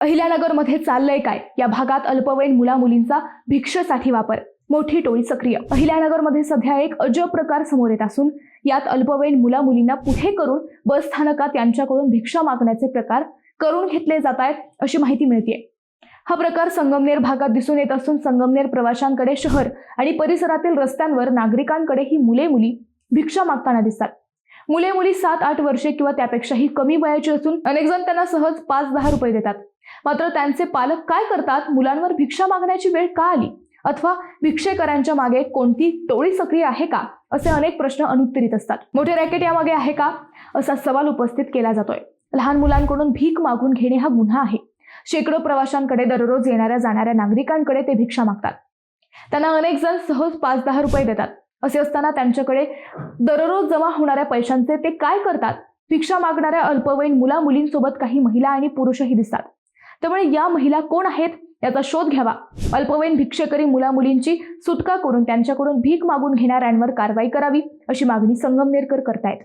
अहिल्यानगरमध्ये चाललंय काय? या भागात अल्पवयीन मुला-मुलींचा भिक्षेसाठी वापर, मोठी टोळी सक्रिय. अहिल्यानगरमध्ये सध्या एक अजब प्रकार समोर येत असून यात अल्पवयीन मुला-मुलींना पुढे करून बस स्थानकात यांच्याकडून भिक्षा मागण्याचे प्रकार करून घेतले जात आहेत अशी माहिती मिळते. हा प्रकार संगमनेर भागात दिसून येत असून संगमनेर प्रवाशांकडे शहर आणि परिसरातील रस्त्यांवर नागरिकांकडे ही मुले-मुली भिक्षा मागताना दिसतात. मुले-मुली 7-8 वर्षे किंवा त्यापेक्षाही कमी वयाची असून अनेक जण त्यांना सहज 5-10 रुपये देतात. मात्र त्यांचे पालक काय करतात? मुलांवर भिक्षा मागण्याची वेळ का आली? अथवा भिक्षेकरांच्या मागे कोणती टोळी सक्रिय आहे का? असे अनेक प्रश्न अनुत्तरित असतात. मोठे रॅकेट यामागे आहे का? असा सवाल उपस्थित केला जातोय. लहान मुलांकडून भीक मागून घेणे हा गुन्हा आहे. शेकडो प्रवाशांकडे दररोज येणाऱ्या जाणाऱ्या नागरिकांकडे ते भिक्षा मागतात. त्यांना अनेक जण सहज 5-10 रुपये देतात. असे असताना त्यांच्याकडे दररोज जमा होणाऱ्या पैशांचे ते काय करतात? भिक्षा मागणाऱ्या अल्पवयीन मुला-मुलींसोबत काही महिला आणि पुरुषही दिसतात. त्यामुळे या महिला कोण आहेत याचा शोध घ्यावा. अल्पवयीन भिक्षेकरी मुला-मुलींची सुटका करून त्यांच्याकडून भीक मागून घेणाऱ्यांवर कारवाई करावी अशी मागणी संगमनेरकर करतायत.